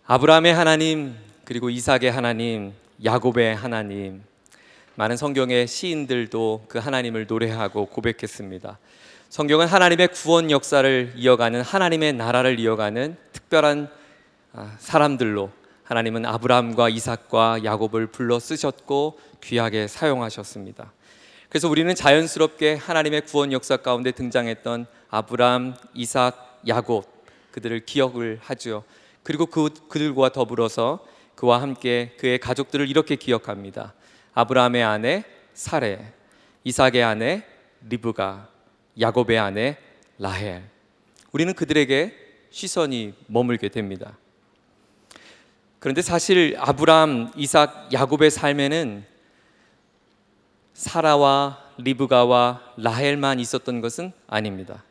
아브라함의 하나님, 그리고 이삭의 하나님, 야곱의 하나님, 많은 성경의 시인들도 그 하나님을 노래하고 고백했습니다. 성경은 하나님의 구원 역사를 이어가는, 하나님의 나라를 이어가는 특별한 사람들로 하나님은 아브라함과 이삭과 야곱을 불러 쓰셨고 귀하게 사용하셨습니다. 그래서 우리는 자연스럽게 하나님의 구원 역사 가운데 등장했던 아브라함, 이삭, 야곱, 그들을 기억을 하죠. 그리고 그들과 더불어서 그와 함께 그의 가족들을 이렇게 기억합니다. 아브라함의 아내 사레, 이삭의 아내 리브가, 야곱의 아내 라헬. 우리는 그들에게 시선이 머물게 됩니다. 그런데 사실 아브라함, 이삭, 야곱의 삶에는 사라와 리브가와 라헬만 있었던 것은 아닙니다.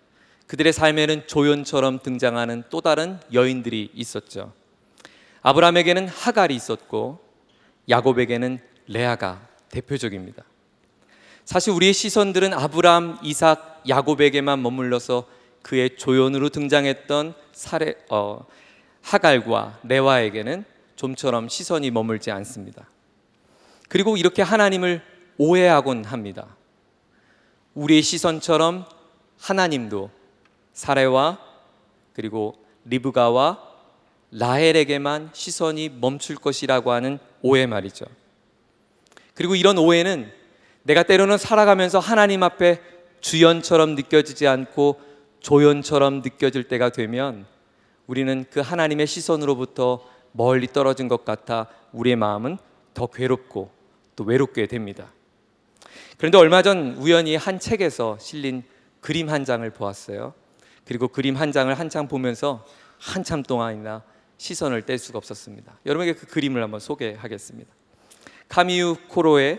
그들의 삶에는 조연처럼 등장하는 또 다른 여인들이 있었죠. 아브라함에게는 하갈이 있었고 야곱에게는 레아가 대표적입니다. 사실 우리의 시선들은 아브라함, 이삭, 야곱에게만 머물러서 그의 조연으로 등장했던 하갈과 레아에게는 좀처럼 시선이 머물지 않습니다. 그리고 이렇게 하나님을 오해하곤 합니다. 우리의 시선처럼 하나님도 사레와 그리고 리브가와 라헬에게만 시선이 멈출 것이라고 하는 오해 말이죠. 그리고 이런 오해는 내가 때로는 살아가면서 하나님 앞에 주연처럼 느껴지지 않고 조연처럼 느껴질 때가 되면 우리는 그 하나님의 시선으로부터 멀리 떨어진 것 같아 우리의 마음은 더 괴롭고 또 외롭게 됩니다. 그런데 얼마 전 우연히 한 책에서 실린 그림 한 장을 보았어요. 그리고 그림 한 장을 한참 보면서 한참 동안이나 시선을 뗄 수가 없었습니다. 여러분에게 그 그림을 한번 소개하겠습니다. 카미유 코로의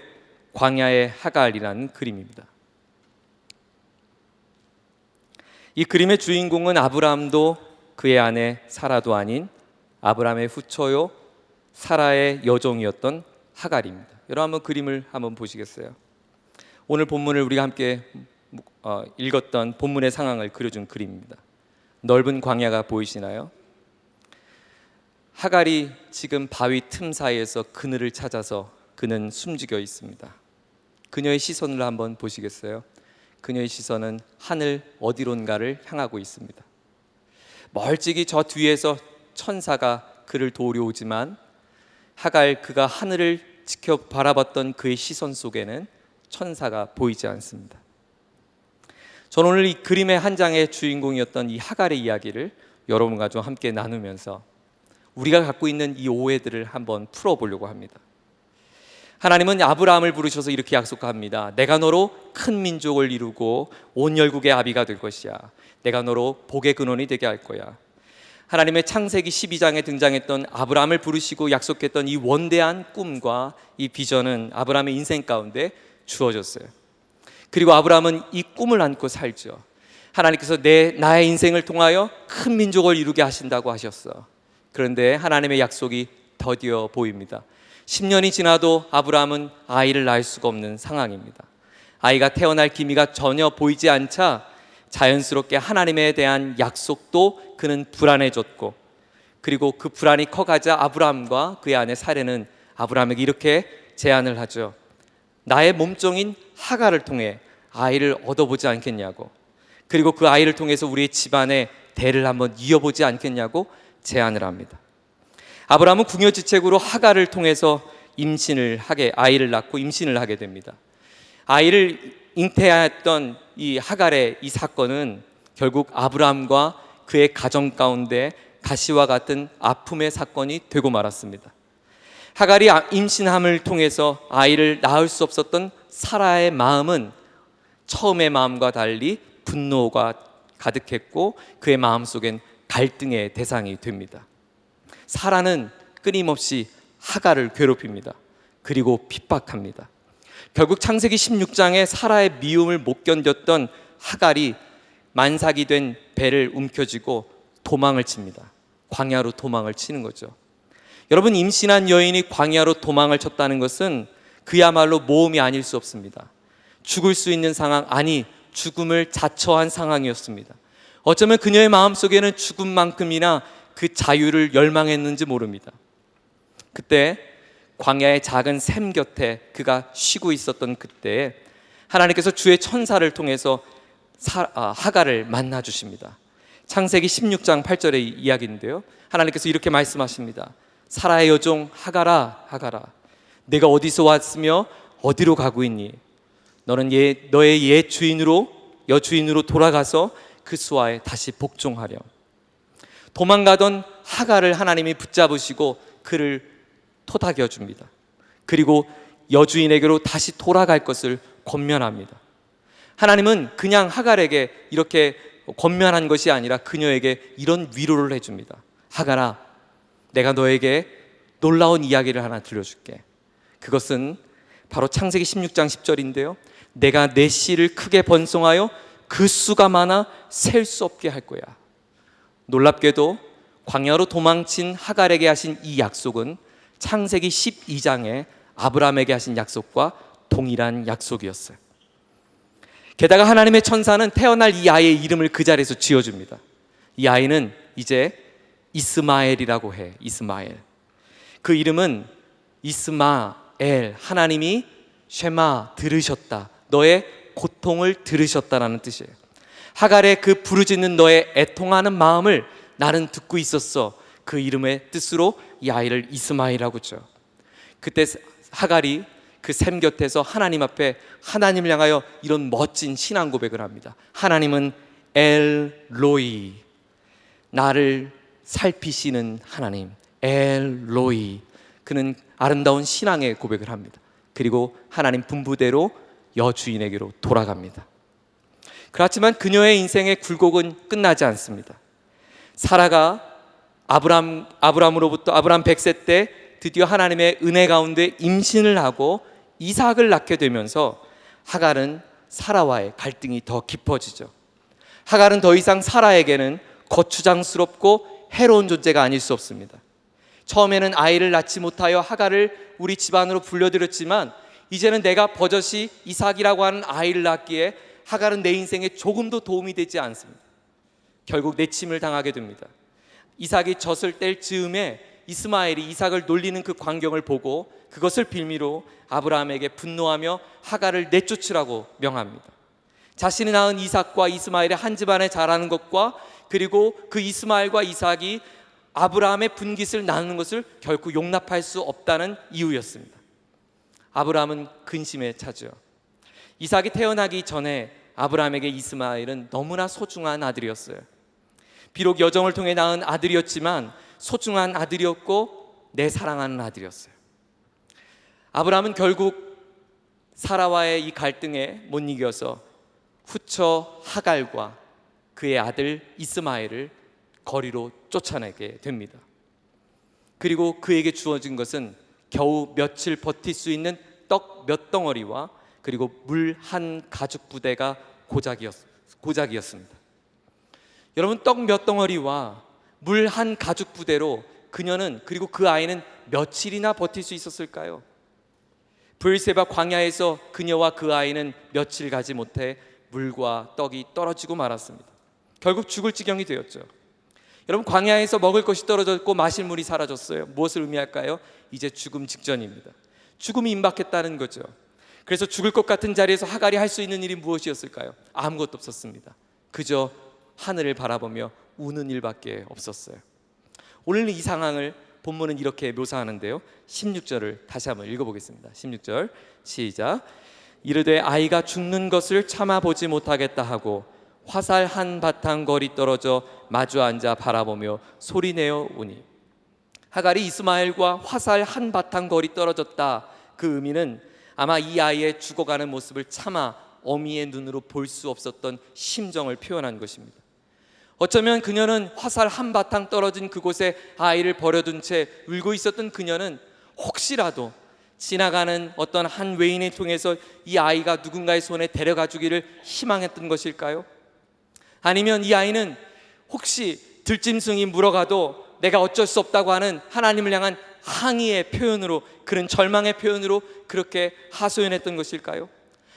광야의 하갈이라는 그림입니다. 이 그림의 주인공은 아브라함도 그의 아내 사라도 아닌 아브라함의 후처요 사라의 여종이었던 하갈입니다. 여러분 한번 그림을 한번 보시겠어요? 오늘 본문을 우리가 함께 읽었던 본문의 상황을 그려준 그림입니다. 넓은 광야가 보이시나요? 하갈이 지금 바위 틈 사이에서 그늘을 찾아서 그는 숨죽여 있습니다. 그녀의 시선을 한번 보시겠어요? 그녀의 시선은 하늘 어디론가를 향하고 있습니다. 멀찍이 저 뒤에서 천사가 그를 도우려 오지만 하갈 그가 하늘을 지켜 바라봤던 그의 시선 속에는 천사가 보이지 않습니다. 저는 오늘 이 그림의 한 장의 주인공이었던 이 하갈의 이야기를 여러분과 좀 함께 나누면서 우리가 갖고 있는 이 오해들을 한번 풀어보려고 합니다. 하나님은 아브라함을 부르셔서 이렇게 약속합니다. 내가 너로 큰 민족을 이루고 온 열국의 아비가 될 것이야. 내가 너로 복의 근원이 되게 할 거야. 하나님의 창세기 12장에 등장했던 아브라함을 부르시고 약속했던 이 원대한 꿈과 이 비전은 아브라함의 인생 가운데 주어졌어요. 그리고 아브라함은 이 꿈을 안고 살죠. 하나님께서 나의 인생을 통하여 큰 민족을 이루게 하신다고 하셨어. 그런데 하나님의 약속이 더디어 보입니다. 10년이 지나도 아브라함은 아이를 낳을 수가 없는 상황입니다. 아이가 태어날 기미가 전혀 보이지 않자 자연스럽게 하나님에 대한 약속도 그는 불안해졌고, 그리고 그 불안이 커가자 아브라함과 그의 아내 사레는 아브라함에게 이렇게 제안을 하죠. 나의 몸종인 하갈을 통해 아이를 얻어보지 않겠냐고, 그리고 그 아이를 통해서 우리의 집안의 대를 한번 이어보지 않겠냐고 제안을 합니다. 아브라함은 궁여지책으로 하갈을 통해서 아이를 낳고 임신을 하게 됩니다. 아이를 잉태했던 이 하갈의 이 사건은 결국 아브라함과 그의 가정 가운데 가시와 같은 아픔의 사건이 되고 말았습니다. 하갈이 임신함을 통해서 아이를 낳을 수 없었던 사라의 마음은 처음의 마음과 달리 분노가 가득했고 그의 마음속엔 갈등의 대상이 됩니다. 사라는 끊임없이 하갈을 괴롭힙니다. 그리고 핍박합니다. 결국 창세기 16장에 사라의 미움을 못 견뎠던 하갈이 만삭이 된 배를 움켜쥐고 도망을 칩니다. 광야로 도망을 치는 거죠. 여러분, 임신한 여인이 광야로 도망을 쳤다는 것은 그야말로 모험이 아닐 수 없습니다. 죽을 수 있는 상황, 아니 죽음을 자처한 상황이었습니다. 어쩌면 그녀의 마음속에는 죽음만큼이나 그 자유를 열망했는지 모릅니다. 그때 광야의 작은 샘 곁에 그가 쉬고 있었던 그때에 하나님께서 주의 천사를 통해서 하갈을 만나 주십니다. 창세기 16장 8절의 이야기인데요, 하나님께서 이렇게 말씀하십니다. 사라의 여종 하갈아, 하갈아, 내가 어디서 왔으며 어디로 가고 있니? 너는 너의 옛 여주인으로 돌아가서 그 수하에 다시 복종하렴. 도망가던 하갈을 하나님이 붙잡으시고 그를 토닥여 줍니다. 그리고 여주인에게로 다시 돌아갈 것을 권면합니다. 하나님은 그냥 하갈에게 이렇게 권면한 것이 아니라 그녀에게 이런 위로를 해줍니다. 하갈아, 내가 너에게 놀라운 이야기를 하나 들려줄게. 그것은 바로 창세기 16장 10절인데요, 내가 내 씨를 크게 번성하여 그 수가 많아 셀 수 없게 할 거야. 놀랍게도 광야로 도망친 하갈에게 하신 이 약속은 창세기 12장에 아브라함에게 하신 약속과 동일한 약속이었어요. 게다가 하나님의 천사는 태어날 이 아이의 이름을 그 자리에서 지어줍니다. 이 아이는 이제 이스마엘이라고 해. 이스마엘. 그 이름은 이스마엘, 하나님이 쉐마, 들으셨다, 너의 고통을 들으셨다라는 뜻이에요. 하갈의 그 부르짖는 너의 애통하는 마음을 나는 듣고 있었어. 그 이름의 뜻으로 이 아이를 이스마엘이라고 했죠. 그때 하갈이 그 샘 곁에서 하나님 앞에 하나님을 향하여 이런 멋진 신앙 고백을 합니다. 하나님은 엘로이, 나를 살피시는 하나님, 엘로이. 그는 아름다운 신앙의 고백을 합니다. 그리고 하나님 분부대로 여주인에게로 돌아갑니다. 그렇지만 그녀의 인생의 굴곡은 끝나지 않습니다. 사라가 아브람 100세 때 드디어 하나님의 은혜 가운데 임신을 하고 이삭을 낳게 되면서 하갈은 사라와의 갈등이 더 깊어지죠. 하갈은 더 이상 사라에게는 거추장스럽고 해로운 존재가 아닐 수 없습니다. 처음에는 아이를 낳지 못하여 하갈을 우리 집안으로 불려들였지만 이제는 내가 버젓이 이삭이라고 하는 아이를 낳기에 하갈은 내 인생에 조금도 도움이 되지 않습니다. 결국 내침을 당하게 됩니다. 이삭이 젖을 뗄 즈음에 이스마엘이 이삭을 놀리는 그 광경을 보고 그것을 빌미로 아브라함에게 분노하며 하갈을 내쫓으라고 명합니다. 자신이 낳은 이삭과 이스마엘의 한 집안에 자라는 것과 그리고 그 이스마엘과 이삭이 아브라함의 분깃을 나누는 것을 결코 용납할 수 없다는 이유였습니다. 아브라함은 근심에 차죠. 이삭이 태어나기 전에 아브라함에게 이스마엘은 너무나 소중한 아들이었어요. 비록 여정을 통해 낳은 아들이었지만 소중한 아들이었고 내 사랑하는 아들이었어요. 아브라함은 결국 사라와의 이 갈등에 못 이겨서 후처 하갈과 그의 아들 이스마엘을 거리로 쫓아내게 됩니다. 그리고 그에게 주어진 것은 겨우 며칠 버틸 수 있는 떡 몇 덩어리와 그리고 물 한 가죽 부대가 고작이었습니다. 여러분, 떡 몇 덩어리와 물 한 가죽 부대로 그녀는 그리고 그 아이는 며칠이나 버틸 수 있었을까요? 브엘세바 광야에서 그녀와 그 아이는 며칠 가지 못해 물과 떡이 떨어지고 말았습니다. 결국 죽을 지경이 되었죠. 여러분, 광야에서 먹을 것이 떨어졌고 마실 물이 사라졌어요. 무엇을 의미할까요? 이제 죽음 직전입니다. 죽음이 임박했다는 거죠. 그래서 죽을 것 같은 자리에서 하갈이 할 수 있는 일이 무엇이었을까요? 아무것도 없었습니다. 그저 하늘을 바라보며 우는 일밖에 없었어요. 오늘 이 상황을 본문은 이렇게 묘사하는데요, 16절을 다시 한번 읽어보겠습니다. 16절 시작. 이르되 아이가 죽는 것을 참아보지 못하겠다 하고 화살 한 바탕 거리 떨어져 마주 앉아 바라보며 소리내어 우니. 하갈이 이스마엘과 화살 한 바탕 거리 떨어졌다, 그 의미는 아마 이 아이의 죽어가는 모습을 차마 어미의 눈으로 볼 수 없었던 심정을 표현한 것입니다. 어쩌면 그녀는 화살 한 바탕 떨어진 그곳에 아이를 버려둔 채 울고 있었던 그녀는 혹시라도 지나가는 어떤 한 외인을 통해서 이 아이가 누군가의 손에 데려가 주기를 희망했던 것일까요? 아니면 이 아이는 혹시 들짐승이 물어가도 내가 어쩔 수 없다고 하는 하나님을 향한 항의의 표현으로, 그런 절망의 표현으로 그렇게 하소연했던 것일까요?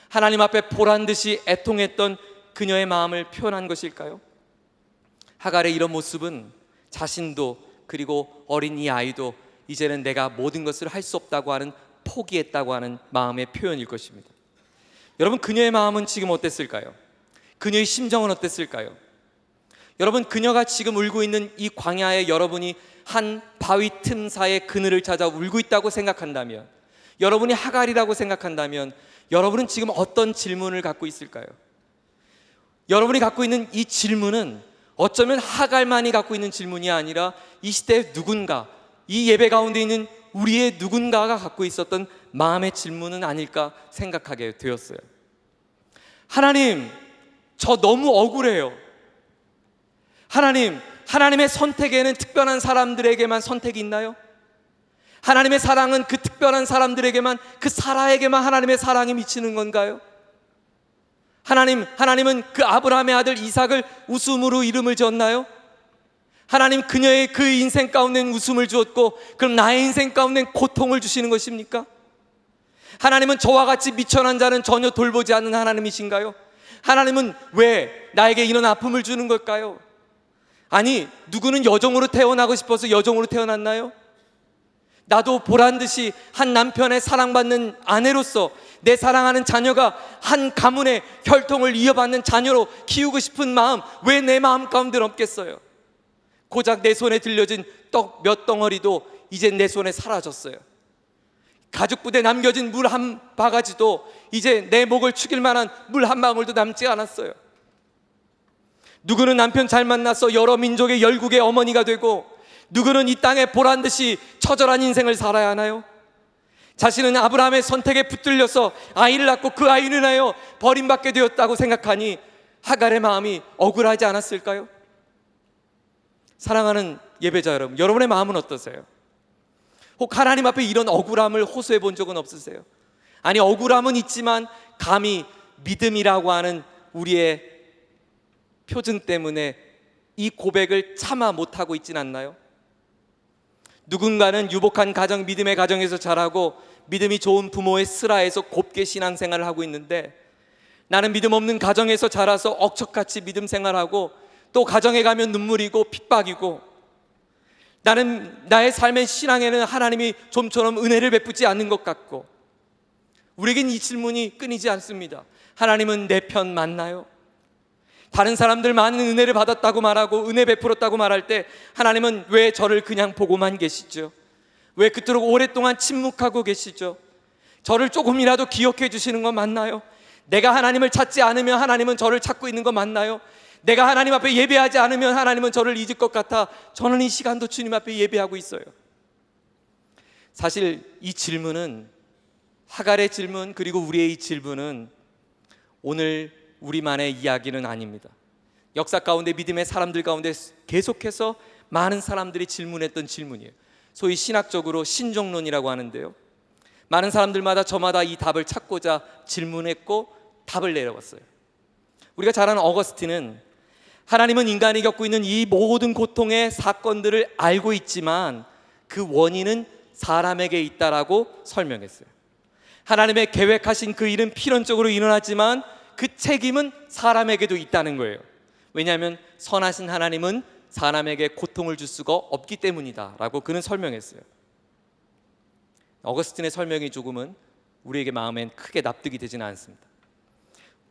하나님 앞에 보란듯이 애통했던 그녀의 마음을 표현한 것일까요? 하갈의 이런 모습은 자신도 그리고 어린 이 아이도 이제는 내가 모든 것을 할 수 없다고 하는, 포기했다고 하는 마음의 표현일 것입니다. 여러분, 그녀의 마음은 지금 어땠을까요? 그녀의 심정은 어땠을까요? 여러분, 그녀가 지금 울고 있는 이 광야에 여러분이 한 바위 틈 사이에 그늘을 찾아 울고 있다고 생각한다면, 여러분이 하갈이라고 생각한다면, 여러분은 지금 어떤 질문을 갖고 있을까요? 여러분이 갖고 있는 이 질문은 어쩌면 하갈만이 갖고 있는 질문이 아니라 이 시대의 누군가, 이 예배 가운데 있는 우리의 누군가가 갖고 있었던 마음의 질문은 아닐까 생각하게 되었어요. 하나님, 저 너무 억울해요. 하나님, 하나님의 선택에는 특별한 사람들에게만 선택이 있나요? 하나님의 사랑은 그 특별한 사람들에게만, 그 사라에게만 하나님의 사랑이 미치는 건가요? 하나님은 그 아브라함의 아들 이삭을 웃음으로 이름을 지었나요? 하나님, 그녀의 그 인생 가운데는 웃음을 주었고, 그럼 나의 인생 가운데는 고통을 주시는 것입니까? 하나님은 저와 같이 미천한 자는 전혀 돌보지 않는 하나님이신가요? 하나님은 왜 나에게 이런 아픔을 주는 걸까요? 아니, 누구는 여종으로 태어나고 싶어서 여종으로 태어났나요? 나도 보란듯이 한 남편의 사랑받는 아내로서 내 사랑하는 자녀가 한 가문의 혈통을 이어받는 자녀로 키우고 싶은 마음, 왜 내 마음 가운데 없겠어요? 고작 내 손에 들려진 떡 몇 덩어리도 이제 내 손에 사라졌어요. 가죽부대에 남겨진 물 한 바가지도 이제 내 목을 축일 만한 물 한 방울도 남지 않았어요. 누구는 남편 잘 만나서 여러 민족의 열국의 어머니가 되고, 누구는 이 땅에 보란듯이 처절한 인생을 살아야 하나요? 자신은 아브라함의 선택에 붙들려서 아이를 낳고 그 아이를 인하여 버림받게 되었다고 생각하니 하갈의 마음이 억울하지 않았을까요? 사랑하는 예배자 여러분, 여러분의 마음은 어떠세요? 혹 하나님 앞에 이런 억울함을 호소해 본 적은 없으세요? 아니, 억울함은 있지만 감히 믿음이라고 하는 우리의 표준 때문에 이 고백을 참아 못하고 있진 않나요? 누군가는 유복한 가정, 믿음의 가정에서 자라고 믿음이 좋은 부모의 슬하에서 곱게 신앙생활을 하고 있는데, 나는 믿음 없는 가정에서 자라서 억척같이 믿음 생활하고 또 가정에 가면 눈물이고 핍박이고, 나는 나의 삶의 신앙에는 하나님이 좀처럼 은혜를 베푸지 않는 것 같고, 우리에겐 이 질문이 끊이지 않습니다. 하나님은 내 편 맞나요? 다른 사람들 많은 은혜를 받았다고 말하고 은혜 베풀었다고 말할 때 하나님은 왜 저를 그냥 보고만 계시죠? 왜 그토록 오랫동안 침묵하고 계시죠? 저를 조금이라도 기억해 주시는 건 맞나요? 내가 하나님을 찾지 않으면 하나님은 저를 찾고 있는 거 맞나요? 내가 하나님 앞에 예배하지 않으면 하나님은 저를 잊을 것 같아 저는 이 시간도 주님 앞에 예배하고 있어요. 사실 이 질문은, 하갈의 질문 그리고 우리의 이 질문은 오늘 우리만의 이야기는 아닙니다. 역사 가운데 믿음의 사람들 가운데 계속해서 많은 사람들이 질문했던 질문이에요. 소위 신학적으로 신종론이라고 하는데요, 많은 사람들마다 저마다 이 답을 찾고자 질문했고 답을 내려왔어요. 우리가 잘 아는 어거스틴은 하나님은 인간이 겪고 있는 이 모든 고통의 사건들을 알고 있지만 그 원인은 사람에게 있다라고 설명했어요. 하나님의 계획하신 그 일은 필연적으로 일어났지만 그 책임은 사람에게도 있다는 거예요. 왜냐하면 선하신 하나님은 사람에게 고통을 줄 수가 없기 때문이다 라고 그는 설명했어요. 어거스틴의 설명이 조금은 우리에게 마음엔 크게 납득이 되지는 않습니다.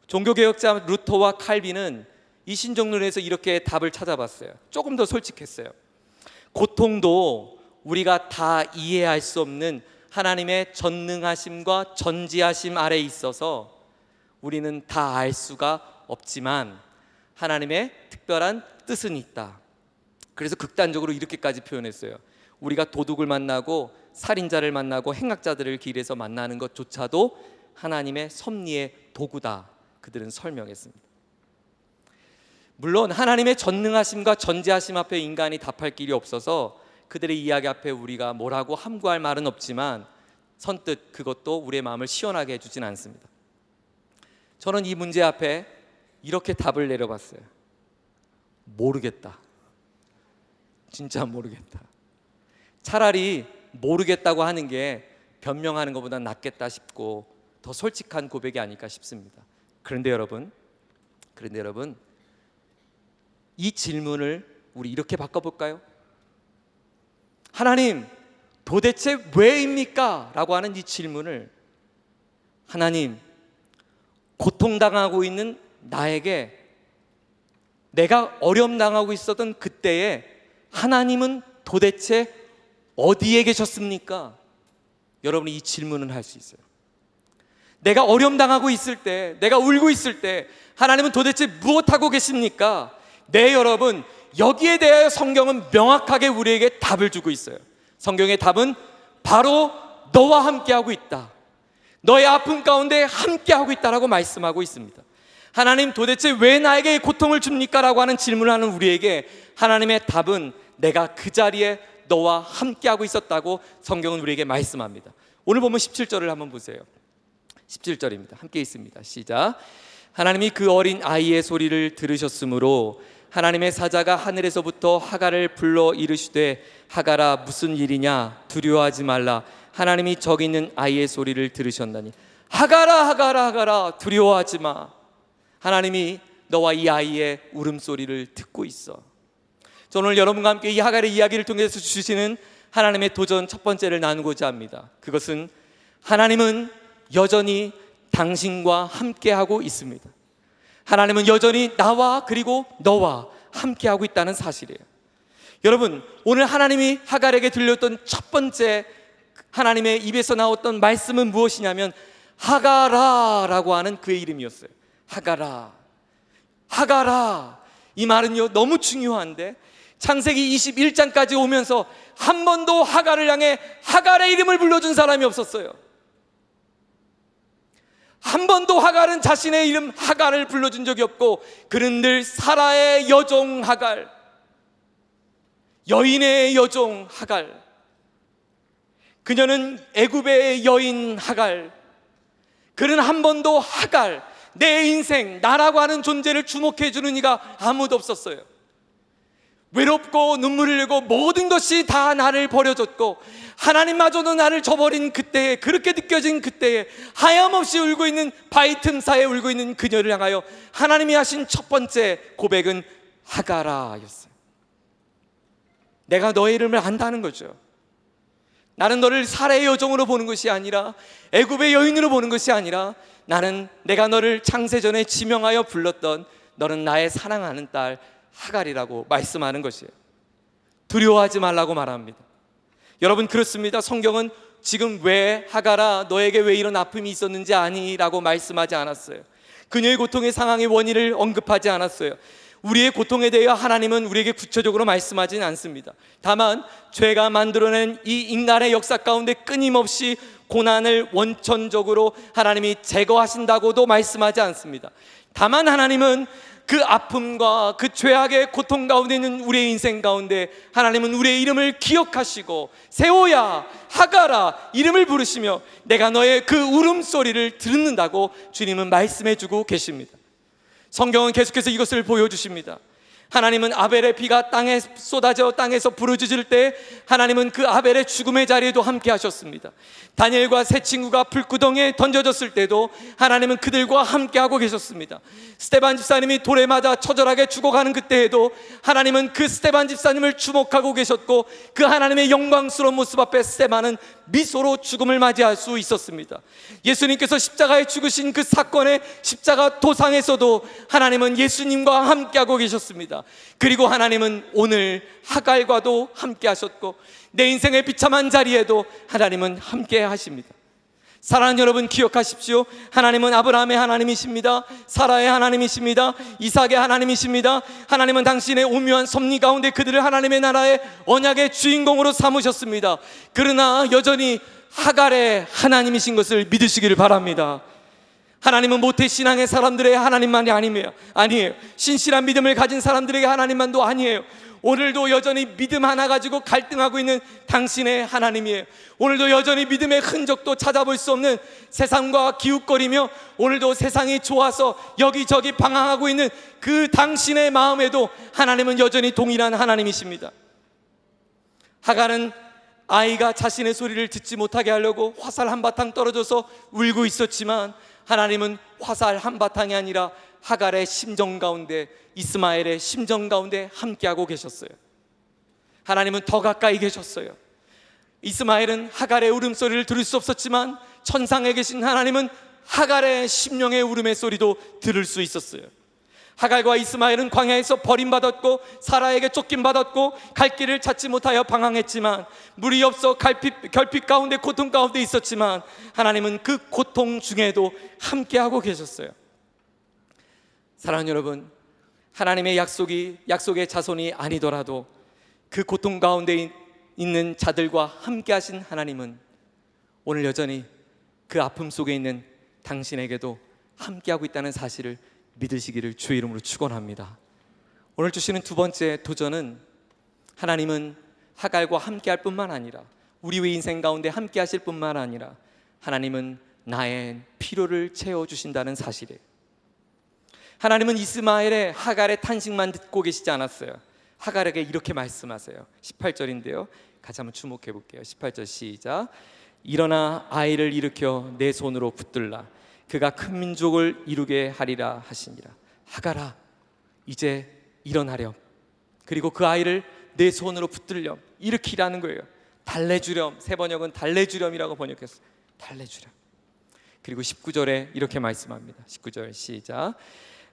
종교개혁자 루터와 칼빈은 이 신종론에서 이렇게 답을 찾아봤어요. 조금 더 솔직했어요. 고통도 우리가 다 이해할 수 없는 하나님의 전능하심과 전지하심 아래에 있어서 우리는 다 알 수가 없지만 하나님의 특별한 뜻은 있다. 그래서 극단적으로 이렇게까지 표현했어요. 우리가 도둑을 만나고 살인자를 만나고 행악자들을 길에서 만나는 것조차도 하나님의 섭리의 도구다, 그들은 설명했습니다. 물론 하나님의 전능하심과 전지하심 앞에 인간이 답할 길이 없어서 그들의 이야기 앞에 우리가 뭐라고 함구할 말은 없지만 선뜻 그것도 우리의 마음을 시원하게 해주진 않습니다. 저는 이 문제 앞에 이렇게 답을 내려봤어요. 모르겠다. 진짜 모르겠다. 차라리 모르겠다고 하는 게 변명하는 것보다 낫겠다 싶고 더 솔직한 고백이 아닐까 싶습니다. 그런데 여러분, 이 질문을 우리 이렇게 바꿔볼까요? 하나님 도대체 왜입니까? 라고 하는 이 질문을 하나님, 고통당하고 있는 나에게, 내가 어려움당하고 있었던 그때에 하나님은 도대체 어디에 계셨습니까? 여러분이 이 질문을 할 수 있어요. 내가 어려움당하고 있을 때, 내가 울고 있을 때 하나님은 도대체 무엇하고 계십니까? 네, 여러분, 여기에 대하여 성경은 명확하게 우리에게 답을 주고 있어요. 성경의 답은 바로 너와 함께하고 있다, 너의 아픔 가운데 함께하고 있다라고 말씀하고 있습니다. 하나님 도대체 왜 나에게 고통을 줍니까? 라고 하는 질문을 하는 우리에게 하나님의 답은 내가 그 자리에 너와 함께하고 있었다고 성경은 우리에게 말씀합니다. 오늘 보면 17절을 한번 보세요. 17절입니다. 함께 있습니다. 시작. 하나님이 그 어린 아이의 소리를 들으셨으므로 하나님의 사자가 하늘에서부터 하갈을 불러 이르시되 하갈아 무슨 일이냐, 두려워하지 말라. 하나님이 저기 있는 아이의 소리를 들으셨나니 하갈아 하갈아 하갈아 두려워하지 마. 하나님이 너와 이 아이의 울음소리를 듣고 있어. 저는 오늘 여러분과 함께 이 하갈의 이야기를 통해서 주시는 하나님의 도전 첫 번째를 나누고자 합니다. 그것은 하나님은 여전히 당신과 함께하고 있습니다. 하나님은 여전히 나와 그리고 너와 함께하고 있다는 사실이에요. 여러분, 오늘 하나님이 하갈에게 들렸던 첫 번째 하나님의 입에서 나왔던 말씀은 무엇이냐면 하갈아라고 하는 그의 이름이었어요. 하갈아, 하갈아. 이 말은요 너무 중요한데 창세기 21장까지 오면서 한 번도 하갈을 향해 하갈의 이름을 불러준 사람이 없었어요. 한 번도 하갈은 자신의 이름 하갈을 불러준 적이 없고 그는 늘 사라의 여종 하갈, 여인의 여종 하갈, 그녀는 애굽의 여인 하갈, 그는 한 번도 하갈, 내 인생, 나라고 하는 존재를 주목해주는 이가 아무도 없었어요. 외롭고 눈물을 흘리고 모든 것이 다 나를 버려줬고 하나님마저도 나를 저버린 그때에, 그렇게 느껴진 그때에 하염없이 울고 있는 바위 틈 사이에 울고 있는 그녀를 향하여 하나님이 하신 첫 번째 고백은 하갈아였어요. 내가 너의 이름을 안다는 거죠. 나는 너를 사라의 여종으로 보는 것이 아니라 애굽의 여인으로 보는 것이 아니라 나는 내가 너를 창세전에 지명하여 불렀던 너는 나의 사랑하는 딸 하갈이라고 말씀하는 것이에요. 두려워하지 말라고 말합니다. 여러분, 그렇습니다. 성경은 지금 왜 하갈아 너에게 왜 이런 아픔이 있었는지 아니? 라고 말씀하지 않았어요. 그녀의 고통의 상황의 원인을 언급하지 않았어요. 우리의 고통에 대해 하나님은 우리에게 구체적으로 말씀하지는 않습니다. 다만 죄가 만들어낸 이 인간의 역사 가운데 끊임없이 고난을 원천적으로 하나님이 제거하신다고도 말씀하지 않습니다. 다만 하나님은 그 아픔과 그 죄악의 고통 가운데 있는 우리의 인생 가운데 하나님은 우리의 이름을 기억하시고 세호야, 하갈아 이름을 부르시며 내가 너의 그 울음소리를 듣는다고 주님은 말씀해주고 계십니다. 성경은 계속해서 이것을 보여주십니다. 하나님은 아벨의 피가 땅에 쏟아져 땅에서 부르짖을 때 하나님은 그 아벨의 죽음의 자리에도 함께 하셨습니다. 다니엘과 세 친구가 불구덩이에 던져졌을 때도 하나님은 그들과 함께 하고 계셨습니다. 스데반 집사님이 돌에 맞아 처절하게 죽어가는 그때에도 하나님은 그 스데반 집사님을 주목하고 계셨고 그 하나님의 영광스러운 모습 앞에 스데반은 미소로 죽음을 맞이할 수 있었습니다. 예수님께서 십자가에 죽으신 그 사건의 십자가 도상에서도 하나님은 예수님과 함께하고 계셨습니다. 그리고 하나님은 오늘 하갈과도 함께 하셨고 내 인생의 비참한 자리에도 하나님은 함께 하십니다. 사랑하는 여러분, 기억하십시오. 하나님은 아브라함의 하나님이십니다. 사라의 하나님이십니다. 이삭의 하나님이십니다. 하나님은 당신의 오묘한 섭리 가운데 그들을 하나님의 나라의 언약의 주인공으로 삼으셨습니다. 그러나 여전히 하갈의 하나님이신 것을 믿으시기를 바랍니다. 하나님은 모태신앙의 사람들의 하나님만이 아니에요. 신실한 믿음을 가진 사람들에게 하나님만도 아니에요. 오늘도 여전히 믿음 하나 가지고 갈등하고 있는 당신의 하나님이에요. 오늘도 여전히 믿음의 흔적도 찾아볼 수 없는 세상과 기웃거리며 오늘도 세상이 좋아서 여기저기 방황하고 있는 그 당신의 마음에도 하나님은 여전히 동일한 하나님이십니다. 하갈은 아이가 자신의 소리를 듣지 못하게 하려고 화살 한바탕 떨어져서 울고 있었지만 하나님은 화살 한바탕이 아니라 하갈의 심정 가운데, 이스마엘의 심정 가운데 함께하고 계셨어요. 하나님은 더 가까이 계셨어요. 이스마엘은 하갈의 울음소리를 들을 수 없었지만 천상에 계신 하나님은 하갈의 심령의 울음의 소리도 들을 수 있었어요. 하갈과 이스마엘은 광야에서 버림받았고 사라에게 쫓김받았고 갈 길을 찾지 못하여 방황했지만, 물이 없어 결핍 가운데 고통 가운데 있었지만 하나님은 그 고통 중에도 함께하고 계셨어요. 사랑하는 여러분, 하나님의 약속의 자손이 아니더라도 그 고통 가운데 있는 자들과 함께하신 하나님은 오늘 여전히 그 아픔 속에 있는 당신에게도 함께하고 있다는 사실을 믿으시기를 주의 이름으로 축원합니다. 오늘 주시는 두 번째 도전은, 하나님은 하갈과 함께할 뿐만 아니라 우리의 인생 가운데 함께하실 뿐만 아니라 하나님은 나의 필요를 채워주신다는 사실이에요. 하나님은 이스마엘의 하갈의 탄식만 듣고 계시지 않았어요. 하갈에게 이렇게 말씀하세요. 18절인데요, 같이 한번 주목해 볼게요. 18절 시작. 일어나 아이를 일으켜 내 손으로 붙들라. 그가 큰 민족을 이루게 하리라 하시니라. 하갈아, 이제 일어나렴. 그리고 그 아이를 내 손으로 붙들렴. 일으키라는 거예요. 달래주렴. 세 번역은 달래주렴이라고 번역했어요. 달래주렴. 그리고 19절에 이렇게 말씀합니다. 19절 시작.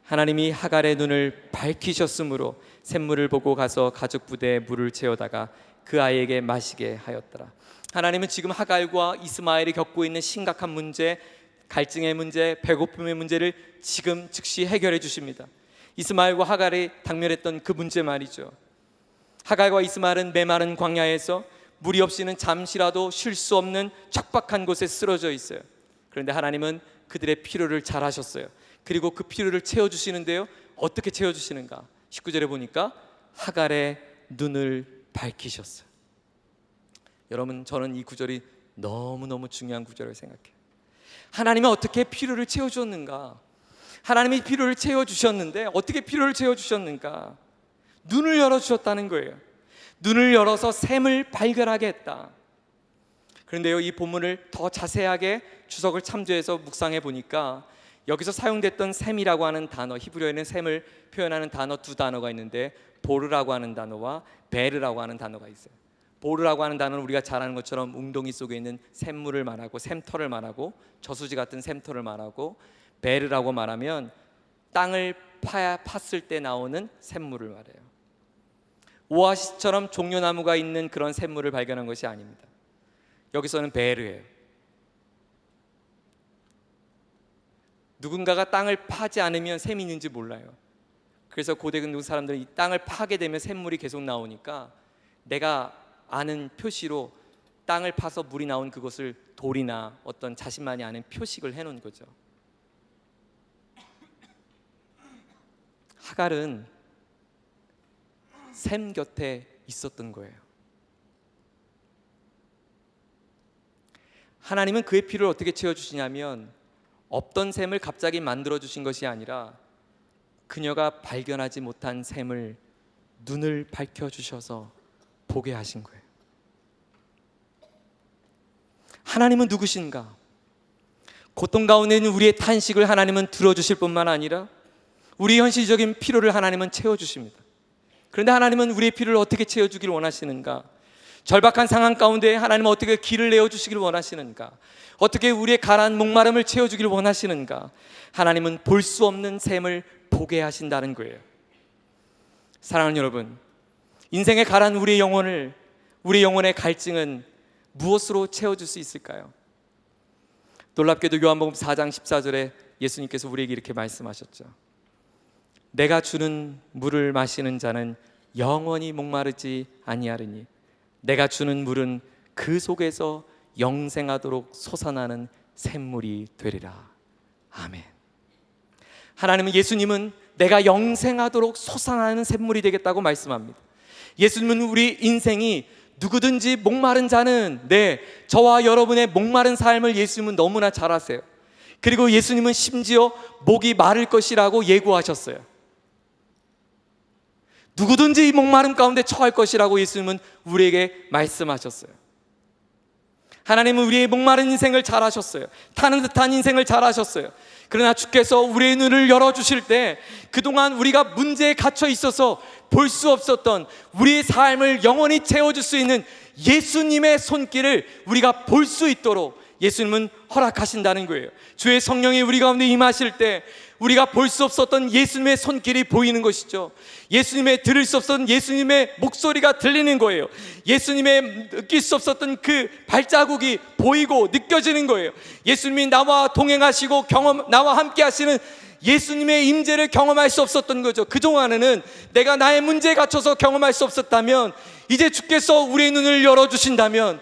하나님이 하갈의 눈을 밝히셨으므로 샘물을 보고 가서 가죽 부대에 물을 채워다가 그 아이에게 마시게 하였더라. 하나님은 지금 하갈과 이스마엘이 겪고 있는 심각한 문제, 갈증의 문제, 배고픔의 문제를 지금 즉시 해결해 주십니다. 이스마엘과 하갈이 당면했던 그 문제 말이죠. 하갈과 이스마엘은 메마른 광야에서 물이 없이는 잠시라도 쉴 수 없는 척박한 곳에 쓰러져 있어요. 그런데 하나님은 그들의 필요를 잘 아셨어요. 그리고 그 필요를 채워주시는데요, 어떻게 채워주시는가? 19절에 보니까 하갈의 눈을 밝히셨어요. 여러분, 저는 이 구절이 너무너무 중요한 구절을 생각해요. 하나님은 어떻게 필요를 채워주셨는가? 하나님이 필요를 채워주셨는데 어떻게 필요를 채워주셨는가? 눈을 열어주셨다는 거예요. 눈을 열어서 샘을 발견하게 했다. 그런데요, 이 본문을 더 자세하게 주석을 참조해서 묵상해 보니까 여기서 사용됐던 샘이라고 하는 단어, 히브리어에는 샘을 표현하는 단어 두 단어가 있는데, 보르라고 하는 단어와 베르라고 하는 단어가 있어요. 보르라고 하는 단어는 우리가 잘 아는 것처럼 웅덩이 속에 있는 샘물을 말하고 샘터를 말하고 저수지 같은 샘터를 말하고, 베르라고 말하면 땅을 팠을 때 나오는 샘물을 말해요. 오아시스처럼 종려나무가 있는 그런 샘물을 발견한 것이 아닙니다. 여기서는 베르예요. 누군가가 땅을 파지 않으면 샘이 있는지 몰라요. 그래서 고대 근동 사람들은 이 땅을 파게 되면 샘물이 계속 나오니까 내가 아는 표시로 땅을 파서 물이 나온 그것을 돌이나 어떤 자신만이 아는 표식을 해놓은 거죠. 하갈은 샘 곁에 있었던 거예요. 하나님은 그의 필요를 어떻게 채워주시냐면, 없던 샘을 갑자기 만들어주신 것이 아니라 그녀가 발견하지 못한 샘을 눈을 밝혀주셔서 보게 하신 거예요. 하나님은 누구신가? 고통 가운데 있는 우리의 탄식을 하나님은 들어주실 뿐만 아니라 우리 현실적인 필요를 하나님은 채워주십니다. 그런데 하나님은 우리의 필요를 어떻게 채워주기를 원하시는가? 절박한 상황 가운데 하나님은 어떻게 길을 내어주시기를 원하시는가? 어떻게 우리의 가라앉은 목마름을 채워주기를 원하시는가? 하나님은 볼 수 없는 샘을 보게 하신다는 거예요. 사랑하는 여러분, 인생에 가라앉은 우리의 영혼의 갈증은 무엇으로 채워줄 수 있을까요? 놀랍게도 요한복음 4장 14절에 예수님께서 우리에게 이렇게 말씀하셨죠. 내가 주는 물을 마시는 자는 영원히 목마르지 아니하리니 내가 주는 물은 그 속에서 영생하도록 솟아나는 샘물이 되리라. 아멘. 하나님은, 예수님은 내가 영생하도록 솟아나는 샘물이 되겠다고 말씀합니다. 예수님은 우리 인생이 누구든지 목마른 자는, 저와 여러분의 목마른 삶을 예수님은 너무나 잘 아세요. 그리고 예수님은 심지어 목이 마를 것이라고 예고하셨어요. 누구든지 이 목마름 가운데 처할 것이라고 예수님은 우리에게 말씀하셨어요. 하나님은 우리의 목마른 인생을 잘 아셨어요. 타는 듯한 인생을 잘 아셨어요. 그러나 주께서 우리의 눈을 열어주실 때, 그동안 우리가 문제에 갇혀 있어서 볼 수 없었던 우리의 삶을 영원히 채워줄 수 있는 예수님의 손길을 우리가 볼 수 있도록 예수님은 허락하신다는 거예요. 주의 성령이 우리 가운데 임하실 때 우리가 볼 수 없었던 예수님의 손길이 보이는 것이죠. 예수님의 들을 수 없었던 예수님의 목소리가 들리는 거예요. 예수님의 느낄 수 없었던 그 발자국이 보이고 느껴지는 거예요. 예수님이 나와 동행하시고 나와 함께 하시는 예수님의 임재를 경험할 수 없었던 거죠. 그동안에는 내가 나의 문제에 갇혀서 경험할 수 없었다면, 이제 주께서 우리의 눈을 열어주신다면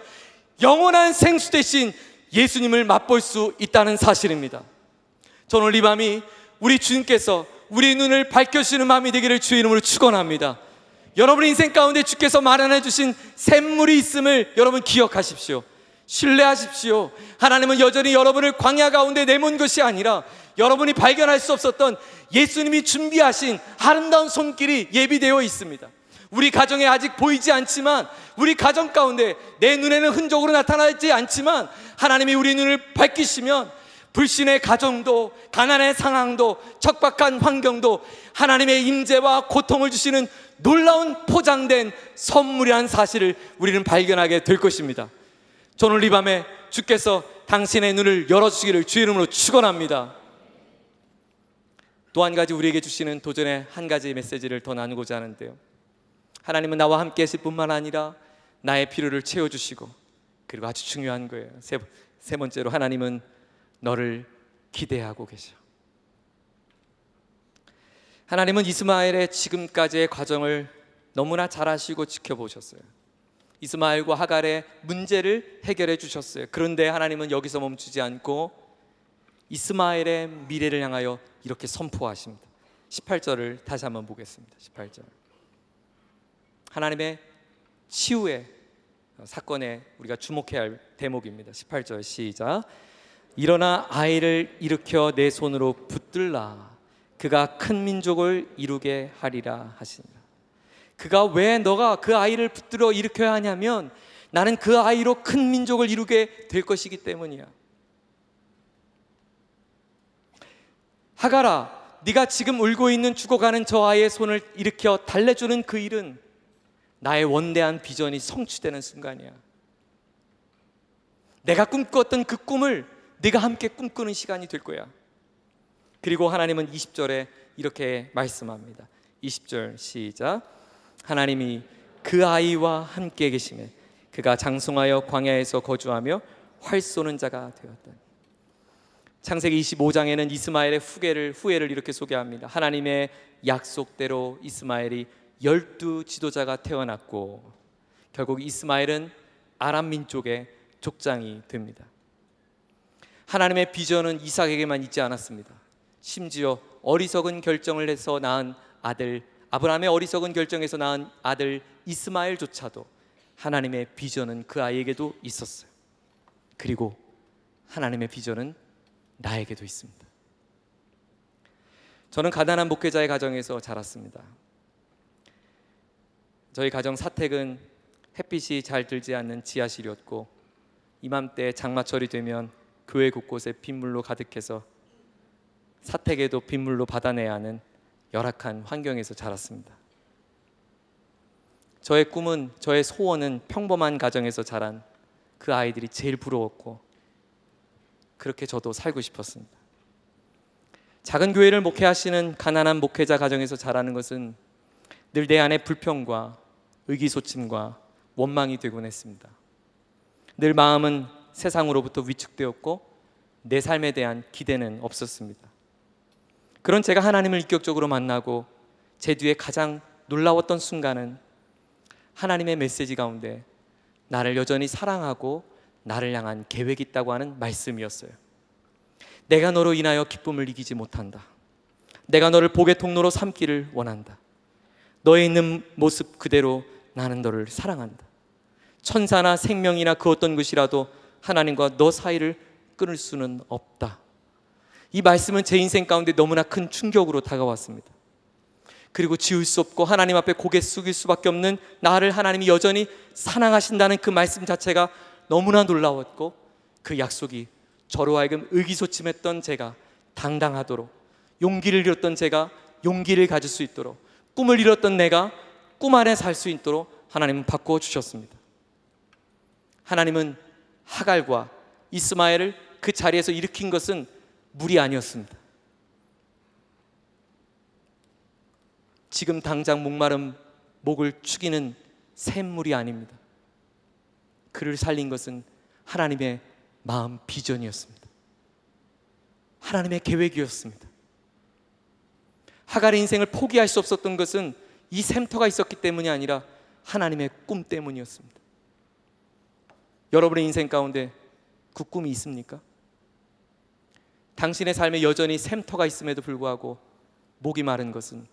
영원한 생수 대신 예수님을 맛볼 수 있다는 사실입니다. 저는 오늘 이 밤이 우리 주님께서 우리 눈을 밝혀주시는 마음이 되기를 주의 이름으로 축원합니다. 여러분 인생 가운데 주께서 마련해 주신 샘물이 있음을 여러분 기억하십시오. 신뢰하십시오. 하나님은 여전히 여러분을 광야 가운데 내몬 것이 아니라 여러분이 발견할 수 없었던 예수님이 준비하신 아름다운 손길이 예비되어 있습니다. 우리 가정에 아직 보이지 않지만, 우리 가정 가운데 내 눈에는 흔적으로 나타나지 않지만 하나님이 우리 눈을 밝히시면 불신의 가정도, 가난의 상황도, 척박한 환경도 하나님의 임재와 고통을 주시는 놀라운 포장된 선물이라는 사실을 우리는 발견하게 될 것입니다. 저는 오늘 이 밤에 주께서 당신의 눈을 열어주시기를 주의 이름으로 축원합니다. 또 한 가지 우리에게 주시는 도전의 한 가지 메시지를 더 나누고자 하는데요, 하나님은 나와 함께 하실 뿐만 아니라 나의 필요를 채워주시고, 그리고 아주 중요한 거예요, 세 번째로 하나님은 너를 기대하고 계셔. 하나님은 이스마엘의 지금까지의 과정을 너무나 잘 아시고 지켜보셨어요. 이스마엘과 하갈의 문제를 해결해 주셨어요. 그런데 하나님은 여기서 멈추지 않고 이스마엘의 미래를 향하여 이렇게 선포하십니다. 18절을 다시 한번 보겠습니다. 18절. 하나님의 치유의 사건에 우리가 주목해야 할 대목입니다. 18절 시작. 일어나 아이를 일으켜 내 손으로 붙들라. 그가 큰 민족을 이루게 하리라 하시니라. 그가 왜 너가 그 아이를 붙들어 일으켜야 하냐면, 나는 그 아이로 큰 민족을 이루게 될 것이기 때문이야. 하갈아, 네가 지금 울고 있는 죽어가는 저 아이의 손을 일으켜 달래주는 그 일은 나의 원대한 비전이 성취되는 순간이야. 내가 꿈꿨던 그 꿈을 네가 함께 꿈꾸는 시간이 될 거야. 그리고 하나님은 20절에 이렇게 말씀합니다. 20절 시작. 하나님이 그 아이와 함께 계시매 그가 장성하여 광야에서 거주하며 활 쏘는 자가 되었다. 창세기 25장에는 이스마엘의 후예를 이렇게 소개합니다. 하나님의 약속대로 이스마엘이 12 지도자가 태어났고, 결국 이스마엘은 아람 민족의 족장이 됩니다. 하나님의 비전은 이삭에게만 있지 않았습니다. 심지어 어리석은 결정을 해서 낳은 아들, 아브라함의 어리석은 결정에서 낳은 아들 이스마엘조차도 하나님의 비전은 그 아이에게도 있었어요. 그리고 하나님의 비전은 나에게도 있습니다. 저는 가난한 목회자의 가정에서 자랐습니다. 저희 가정 사택은 햇빛이 잘 들지 않는 지하실이었고, 이맘때 장마철이 되면 교회 곳곳에 빗물로 가득해서 사택에도 빗물로 받아내야 하는 열악한 환경에서 자랐습니다. 저의 꿈은, 저의 소원은 평범한 가정에서 자란 그 아이들이 제일 부러웠고, 그렇게 저도 살고 싶었습니다. 작은 교회를 목회하시는 가난한 목회자 가정에서 자라는 것은 늘 내 안에 불평과 의기소침과 원망이 되곤 했습니다. 늘 마음은 세상으로부터 위축되었고 내 삶에 대한 기대는 없었습니다. 그런 제가 하나님을 인격적으로 만나고 제 뒤에 가장 놀라웠던 순간은 하나님의 메시지 가운데 나를 여전히 사랑하고 나를 향한 계획이 있다고 하는 말씀이었어요. 내가 너로 인하여 기쁨을 이기지 못한다. 내가 너를 복의 통로로 삼기를 원한다. 너의 있는 모습 그대로 나는 너를 사랑한다. 천사나 생명이나 그 어떤 것이라도 하나님과 너 사이를 끊을 수는 없다. 이 말씀은 제 인생 가운데 너무나 큰 충격으로 다가왔습니다. 그리고 지울 수 없고 하나님 앞에 고개 숙일 수밖에 없는 나를 하나님이 여전히 사랑하신다는 그 말씀 자체가 너무나 놀라웠고, 그 약속이 저로 하여금 의기소침했던 제가 당당하도록, 용기를 잃었던 제가 용기를 가질 수 있도록, 꿈을 잃었던 내가 꿈 안에 살 수 있도록 하나님은 바꾸어 주셨습니다. 하나님은 하갈과 이스마엘을 그 자리에서 일으킨 것은 물이 아니었습니다. 지금 당장 목마른 목을 축이는 샘물이 아닙니다. 그를 살린 것은 하나님의 마음 비전이었습니다. 하나님의 계획이었습니다. 하갈의 인생을 포기할 수 없었던 것은 이 샘터가 있었기 때문이 아니라 하나님의 꿈 때문이었습니다. 여러분의 인생 가운데 그 꿈이 있습니까? 당신의 삶에 여전히 샘터가 있음에도 불구하고 목이 마른 것은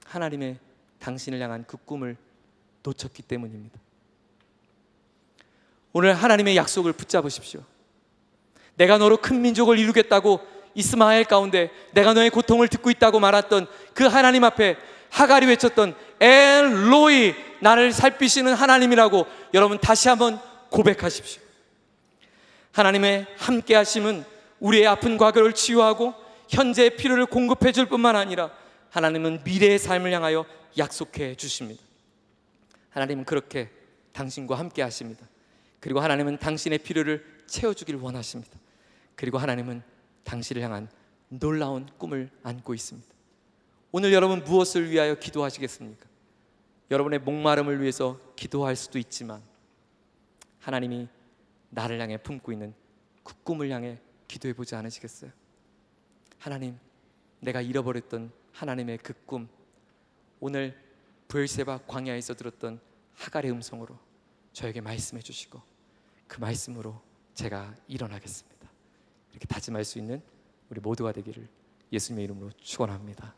하나님의 당신을 향한 그 꿈을 놓쳤기 때문입니다. 오늘 하나님의 약속을 붙잡으십시오. 내가 너로 큰 민족을 이루겠다고 이스마엘 가운데 내가 너의 고통을 듣고 있다고 말했던 그 하나님 앞에 하갈이 외쳤던 엘로이, 나를 살피시는 하나님이라고 여러분 다시 한번 고백하십시오. 하나님의 함께 하심은 우리의 아픈 과거를 치유하고 현재의 필요를 공급해 줄 뿐만 아니라 하나님은 미래의 삶을 향하여 약속해 주십니다. 하나님은 그렇게 당신과 함께 하십니다. 그리고 하나님은 당신의 필요를 채워주길 원하십니다. 그리고 하나님은 당신을 향한 놀라운 꿈을 안고 있습니다. 오늘 여러분 무엇을 위하여 기도하시겠습니까? 여러분의 목마름을 위해서 기도할 수도 있지만 하나님이 나를 향해 품고 있는 그 꿈을 향해 기도해 보지 않으시겠어요? 하나님, 내가 잃어버렸던 하나님의 그 꿈, 오늘 브엘세바 광야에서 들었던 하갈의 음성으로 저에게 말씀해 주시고 그 말씀으로 제가 일어나겠습니다. 이렇게 다짐할 수 있는 우리 모두가 되기를 예수님의 이름으로 축원합니다.